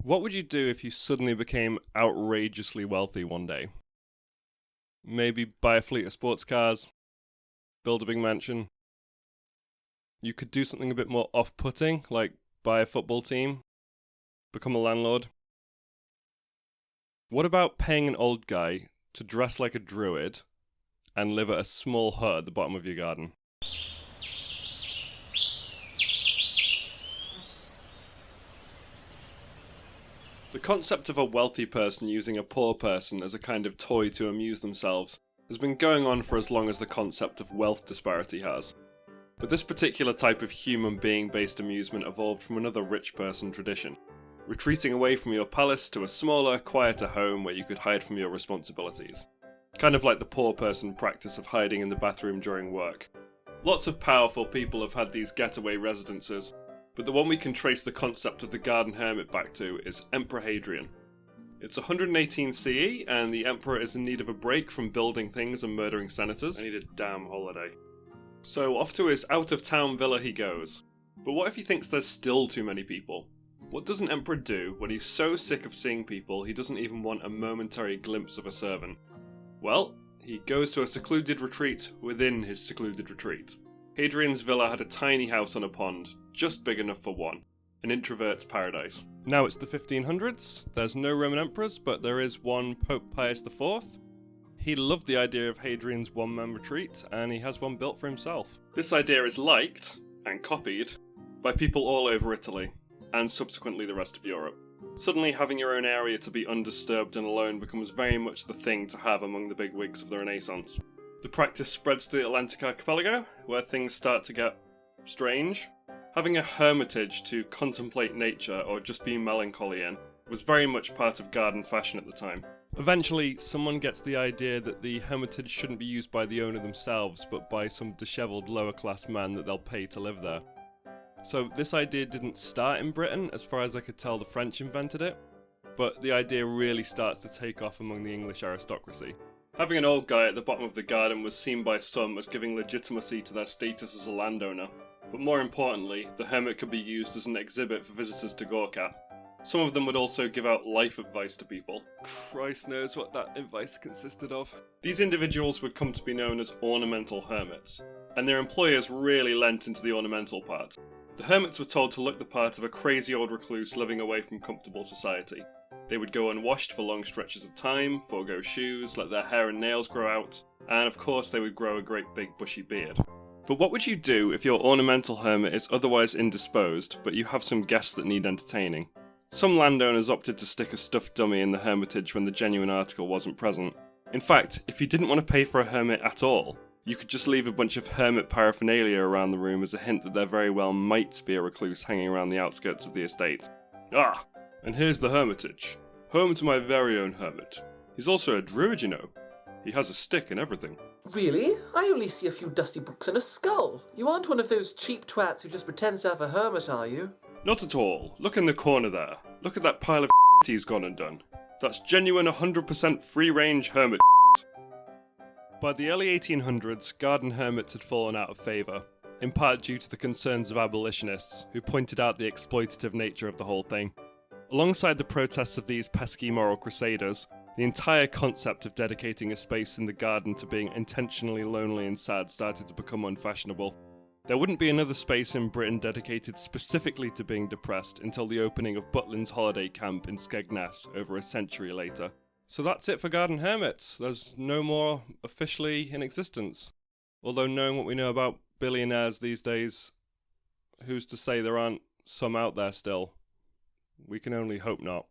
What would you do if you suddenly became outrageously wealthy one day? Maybe buy a fleet of sports cars, build a big mansion. You could do something a bit more off-putting, like buy a football team, become a landlord. What about paying an old guy to dress like a druid and live at a small hut at the bottom of your garden? The concept of a wealthy person using a poor person as a kind of toy to amuse themselves has been going on for as long as the concept of wealth disparity has. But this particular type of human being-based amusement evolved from another rich person tradition, retreating away from your palace to a smaller, quieter home where you could hide from your responsibilities. Kind of like the poor person practice of hiding in the bathroom during work. Lots of powerful people have had these getaway residences, but the one we can trace the concept of the Garden Hermit back to is Emperor Hadrian. It's 118 CE, and the Emperor is in need of a break from building things and murdering senators. I need a damn holiday. So off to his out-of-town villa he goes. But what if he thinks there's still too many people? What does an emperor do when he's so sick of seeing people he doesn't even want a momentary glimpse of a servant? Well, he goes to a secluded retreat within his secluded retreat. Hadrian's villa had a tiny house on a pond, just big enough for one. An introvert's paradise. Now it's the 1500s, there's no Roman emperors, but there is one Pope Pius IV. He loved the idea of Hadrian's one-man retreat, and he has one built for himself. This idea is liked, and copied, by people all over Italy, and subsequently the rest of Europe. Suddenly having your own area to be undisturbed and alone becomes very much the thing to have among the bigwigs of the Renaissance. The practice spreads to the Atlantic archipelago, where things start to get strange. Having a hermitage to contemplate nature or just be melancholy in was very much part of garden fashion at the time. Eventually, someone gets the idea that the hermitage shouldn't be used by the owner themselves, but by some dishevelled lower-class man that they'll pay to live there. So this idea didn't start in Britain, as far as I could tell the French invented it, but the idea really starts to take off among the English aristocracy. Having an old guy at the bottom of the garden was seen by some as giving legitimacy to their status as a landowner, but more importantly, the hermit could be used as an exhibit for visitors to gawk at. Some of them would also give out life advice to people. Christ knows what that advice consisted of. These individuals would come to be known as ornamental hermits, and their employers really lent into the ornamental part. The hermits were told to look the part of a crazy old recluse living away from comfortable society. They would go unwashed for long stretches of time, forego shoes, let their hair and nails grow out, and of course they would grow a great big bushy beard. But what would you do if your ornamental hermit is otherwise indisposed, but you have some guests that need entertaining? Some landowners opted to stick a stuffed dummy in the hermitage when the genuine article wasn't present. In fact, if you didn't want to pay for a hermit at all, you could just leave a bunch of hermit paraphernalia around the room as a hint that there very well might be a recluse hanging around the outskirts of the estate. Ah, and here's the hermitage. Home to my very own hermit. He's also a druid, you know. He has a stick and everything. Really? I only see a few dusty books and a skull. You aren't one of those cheap twats who just pretends to have a hermit, are you? Not at all. Look in the corner there. Look at that pile of he's gone and done. That's genuine 100% free-range hermit. By the early 1800s, garden hermits had fallen out of favour, in part due to the concerns of abolitionists, who pointed out the exploitative nature of the whole thing. Alongside the protests of these pesky moral crusaders, the entire concept of dedicating a space in the garden to being intentionally lonely and sad started to become unfashionable. There wouldn't be another space in Britain dedicated specifically to being depressed until the opening of Butlin's holiday camp in Skegness over a century later. So that's it for Garden Hermits. There's no more officially in existence. Although knowing what we know about billionaires these days, who's to say there aren't some out there still? We can only hope not.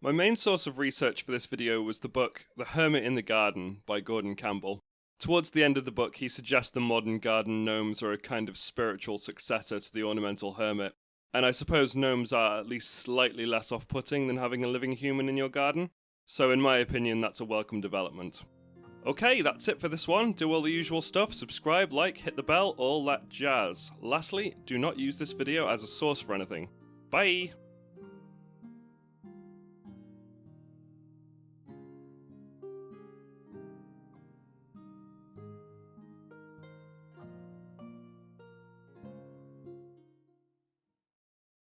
My main source of research for this video was the book The Hermit in the Garden by Gordon Campbell. Towards the end of the book, he suggests the modern garden gnomes are a kind of spiritual successor to the ornamental hermit, and I suppose gnomes are at least slightly less off-putting than having a living human in your garden, so in my opinion that's a welcome development. Okay, that's it for this one. Do all the usual stuff, subscribe, like, hit the bell, all that jazz. Lastly, do not use this video as a source for anything. Bye!